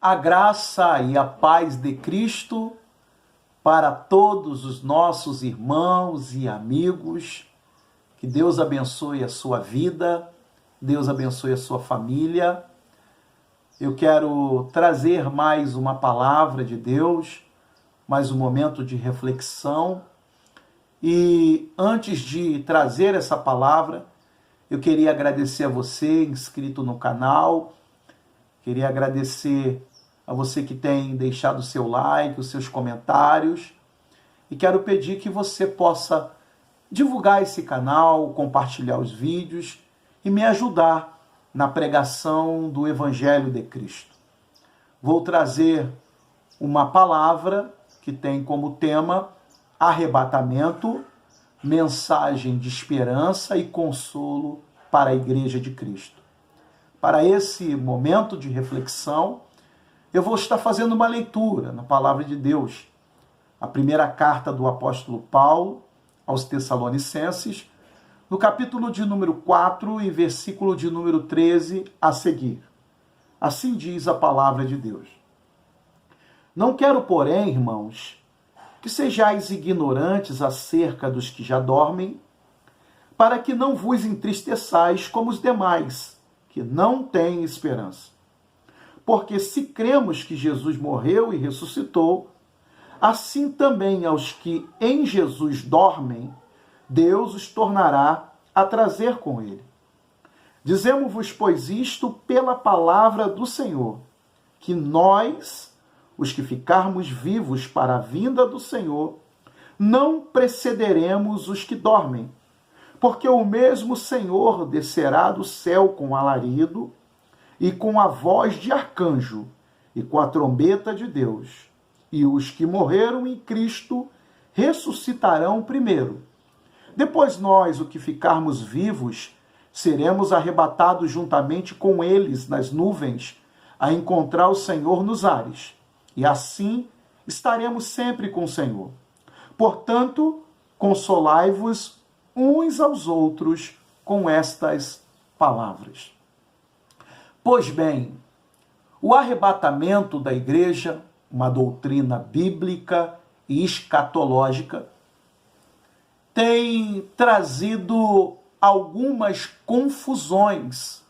A graça e a paz de Cristo para todos os nossos irmãos e amigos. Que Deus abençoe a sua vida, Deus abençoe a sua família. Eu quero trazer mais uma palavra de Deus, mais um momento de reflexão. E antes de trazer essa palavra, eu queria agradecer a você, inscrito no canal. Queria agradecer a você que tem deixado o seu like, os seus comentários. E quero pedir que você possa divulgar esse canal, compartilhar os vídeos e me ajudar na pregação do Evangelho de Cristo. Vou trazer uma palavra que tem como tema arrebatamento, mensagem de esperança e consolo para a Igreja de Cristo. Para esse momento de reflexão, eu vou estar fazendo uma leitura na Palavra de Deus. A primeira carta do apóstolo Paulo aos Tessalonicenses, no capítulo de número 4 e versículo de número 13 a seguir. Assim diz a Palavra de Deus. Não quero, porém, irmãos, que sejais ignorantes acerca dos que já dormem, para que não vos entristeçais como os demais, que não têm esperança. Porque se cremos que Jesus morreu e ressuscitou, assim também aos que em Jesus dormem, Deus os tornará a trazer com ele. Dizemos-vos, pois, isto pela palavra do Senhor, que nós, os que ficarmos vivos para a vinda do Senhor, não precederemos os que dormem, porque o mesmo Senhor descerá do céu com alarido, e com a voz de arcanjo, e com a trombeta de Deus. E os que morreram em Cristo ressuscitarão primeiro. Depois nós, os que ficarmos vivos, seremos arrebatados juntamente com eles nas nuvens, a encontrar o Senhor nos ares. E assim estaremos sempre com o Senhor. Portanto, consolai-vos uns aos outros com estas palavras. Pois bem, o arrebatamento da igreja, uma doutrina bíblica e escatológica, tem trazido algumas confusões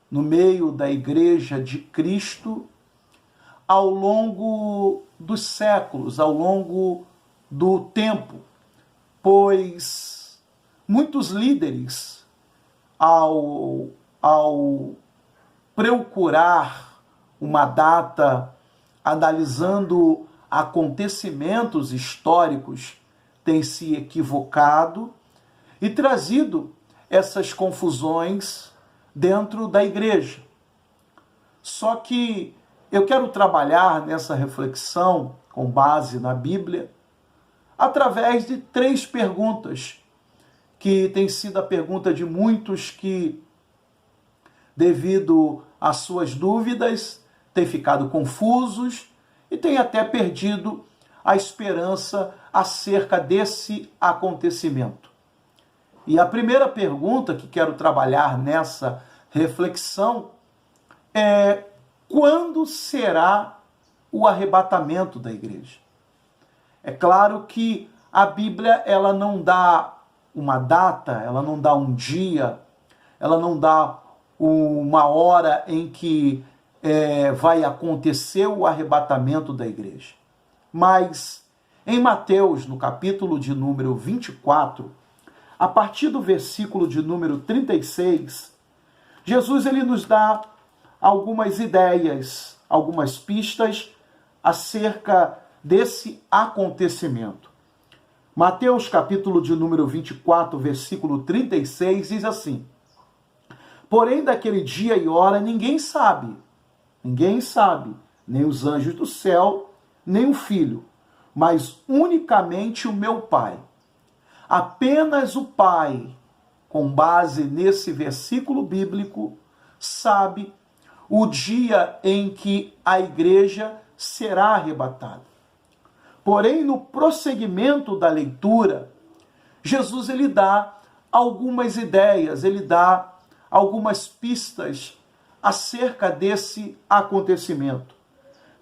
no meio da igreja de Cristo ao longo dos séculos, ao longo do tempo, pois muitos líderes, ao procurar uma data analisando acontecimentos históricos, tem se equivocado e trazido essas confusões dentro da igreja. Só que eu quero trabalhar nessa reflexão, com base na Bíblia, através de 3 perguntas, que tem sido a pergunta de muitos que, devido às suas dúvidas, têm ficado confusos e têm até perdido a esperança acerca desse acontecimento. E a primeira pergunta que quero trabalhar nessa reflexão é: quando será o arrebatamento da igreja? É claro que a Bíblia ela não dá uma data, ela não dá um dia, ela não dá uma hora em que vai acontecer o arrebatamento da igreja. Mas em Mateus, no capítulo de número 24, a partir do versículo de número 36, Jesus ele nos dá algumas ideias, algumas pistas acerca desse acontecimento. Mateus, capítulo de número 24, versículo 36, diz assim: porém, daquele dia e hora ninguém sabe, nem os anjos do céu, nem o Filho, mas unicamente o meu Pai. Apenas o Pai, com base nesse versículo bíblico, sabe o dia em que a igreja será arrebatada. Porém, no prosseguimento da leitura, Jesus ele dá algumas ideias, ele dá algumas pistas acerca desse acontecimento.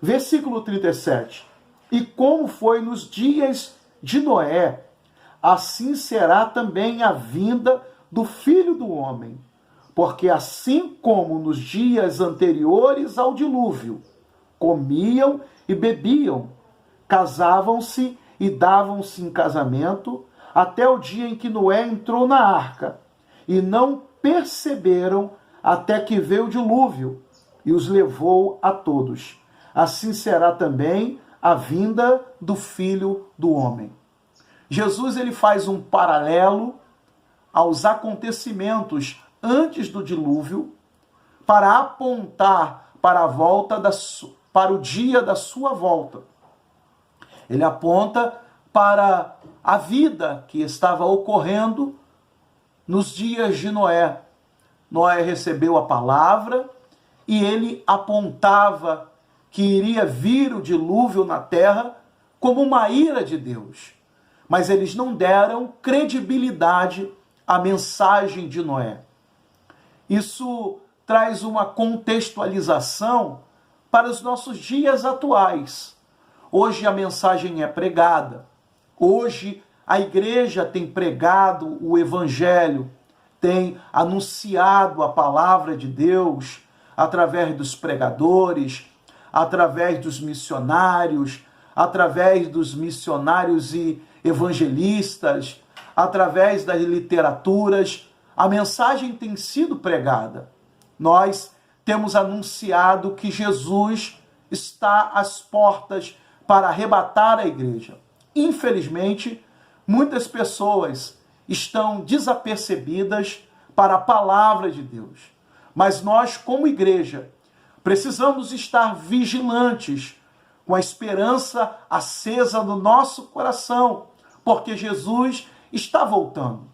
Versículo 37. E como foi nos dias de Noé, assim será também a vinda do Filho do Homem. Porque assim como nos dias anteriores ao dilúvio, comiam e bebiam, casavam-se e davam-se em casamento, até o dia em que Noé entrou na arca, e não perceberam até que veio o dilúvio e os levou a todos. Assim será também a vinda do Filho do Homem. Jesus ele faz um paralelo aos acontecimentos antes do dilúvio para apontar para a volta para o dia da sua volta. Ele aponta para a vida que estava ocorrendo nos dias de Noé. Noé recebeu a palavra e ele apontava que iria vir o dilúvio na terra como uma ira de Deus. Mas eles não deram credibilidade à mensagem de Noé. Isso traz uma contextualização para os nossos dias atuais. Hoje a mensagem é pregada. Hoje a igreja tem pregado o evangelho, tem anunciado a palavra de Deus através dos pregadores, através dos missionários e evangelistas, através das literaturas. A mensagem tem sido pregada. Nós temos anunciado que Jesus está às portas para arrebatar a igreja. Infelizmente, muitas pessoas estão desapercebidas para a palavra de Deus. Mas nós, como igreja, precisamos estar vigilantes, com a esperança acesa no nosso coração, porque Jesus está voltando.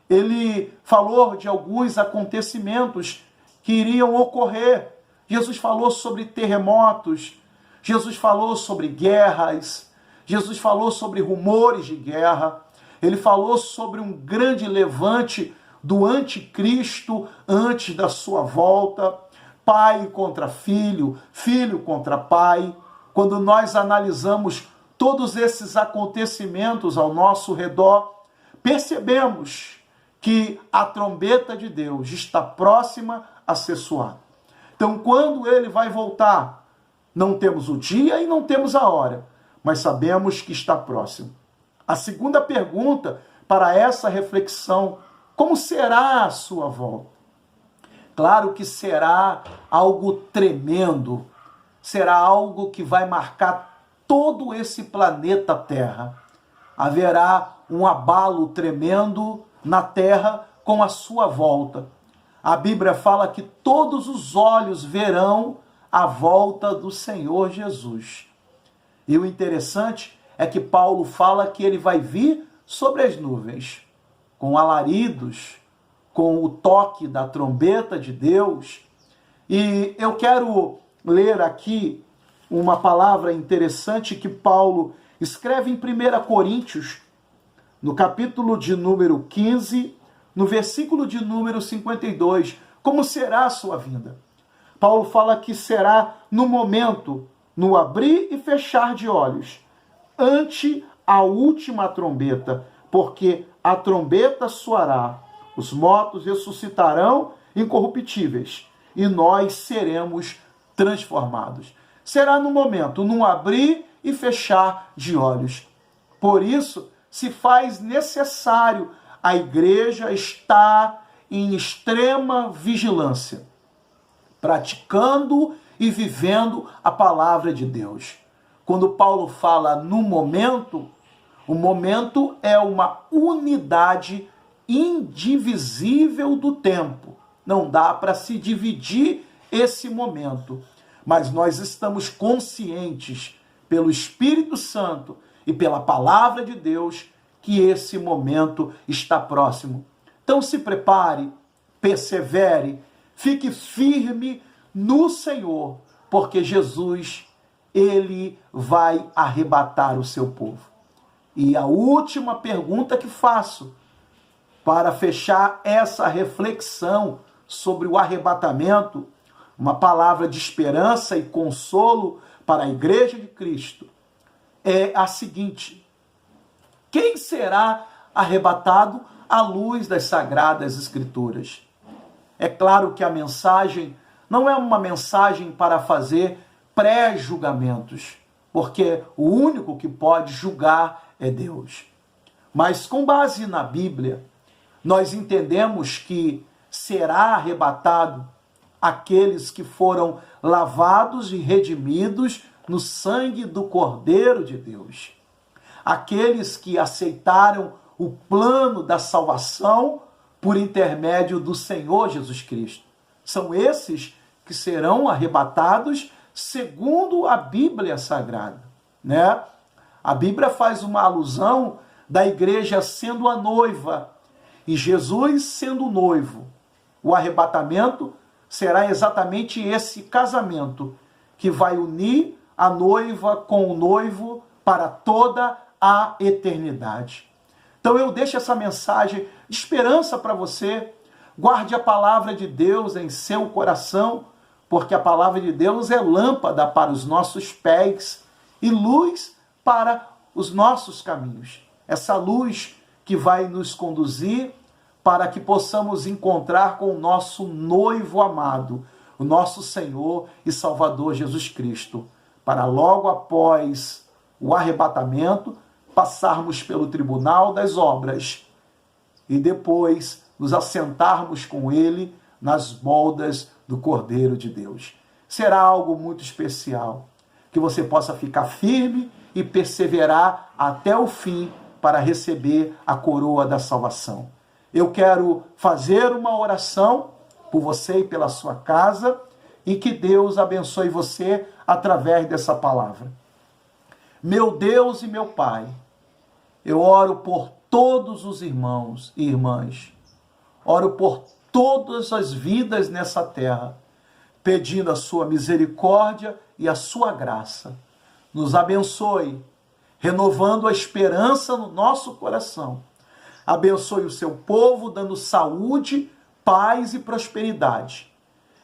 Ele falou de alguns acontecimentos que iriam ocorrer. Jesus falou sobre terremotos, Jesus falou sobre guerras, Jesus falou sobre rumores de guerra, ele falou sobre um grande levante do anticristo antes da sua volta, pai contra filho, filho contra pai. Quando nós analisamos todos esses acontecimentos ao nosso redor, percebemos que a trombeta de Deus está próxima a ser soada. Então, quando ele vai voltar, não temos o dia e não temos a hora, mas sabemos que está próximo. A segunda pergunta para essa reflexão: como será a sua volta? Claro que será algo tremendo, será algo que vai marcar todo esse planeta Terra. Haverá um abalo tremendo na Terra com a sua volta. A Bíblia fala que todos os olhos verão a volta do Senhor Jesus. E o interessante é que Paulo fala que ele vai vir sobre as nuvens, com alaridos, com o toque da trombeta de Deus. E eu quero ler aqui uma palavra interessante que Paulo escreve em 1 Coríntios, no capítulo de número 15, no versículo de número 52. Como será a sua vinda? Paulo fala que será no momento, no abrir e fechar de olhos, ante a última trombeta, porque a trombeta soará, os mortos ressuscitarão incorruptíveis, e nós seremos transformados. Será no momento, num abrir e fechar de olhos. Por isso, se faz necessário a igreja estar em extrema vigilância, praticando e vivendo a palavra de Deus. Quando Paulo fala no momento, o momento é uma unidade indivisível do tempo. Não dá para se dividir esse momento. Mas nós estamos conscientes, pelo Espírito Santo e pela palavra de Deus, que esse momento está próximo. Então se prepare, persevere, fique firme no Senhor, porque Jesus, ele vai arrebatar o seu povo. E a última pergunta que faço, para fechar essa reflexão sobre o arrebatamento, uma palavra de esperança e consolo para a Igreja de Cristo é a seguinte: quem será arrebatado à luz das Sagradas Escrituras? É claro que a mensagem não é uma mensagem para fazer pré-julgamentos, porque o único que pode julgar é Deus. Mas com base na Bíblia, nós entendemos que será arrebatado aqueles que foram lavados e redimidos no sangue do Cordeiro de Deus. Aqueles que aceitaram o plano da salvação por intermédio do Senhor Jesus Cristo. São esses que serão arrebatados segundo a Bíblia Sagrada, né? A Bíblia faz uma alusão da igreja sendo a noiva e Jesus sendo o noivo. O arrebatamento será exatamente esse casamento que vai unir a noiva com o noivo para toda a eternidade. Então eu deixo essa mensagem de esperança para você. Guarde a palavra de Deus em seu coração, porque a palavra de Deus é lâmpada para os nossos pés e luz para os nossos caminhos. Essa luz que vai nos conduzir para que possamos encontrar com o nosso noivo amado, o nosso Senhor e Salvador Jesus Cristo, para logo após o arrebatamento passarmos pelo tribunal das obras e depois nos assentarmos com Ele nas boldas do Cordeiro de Deus. Será algo muito especial, que você possa ficar firme e perseverar até o fim para receber a coroa da salvação. Eu quero fazer uma oração por você e pela sua casa e que Deus abençoe você através dessa palavra. Meu Deus e meu Pai, eu oro por todos os irmãos e irmãs, oro por todas as vidas nessa terra, pedindo a sua misericórdia e a sua graça. Nos abençoe, renovando a esperança no nosso coração. Abençoe o seu povo, dando saúde, paz e prosperidade.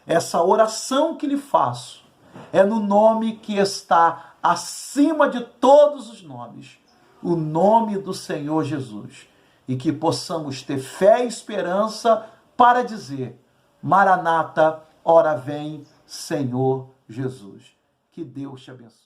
Essa oração que lhe faço é no nome que está acima de todos os nomes, o nome do Senhor Jesus. E que possamos ter fé e esperança para dizer: Maranata, ora vem, Senhor Jesus. Que Deus te abençoe.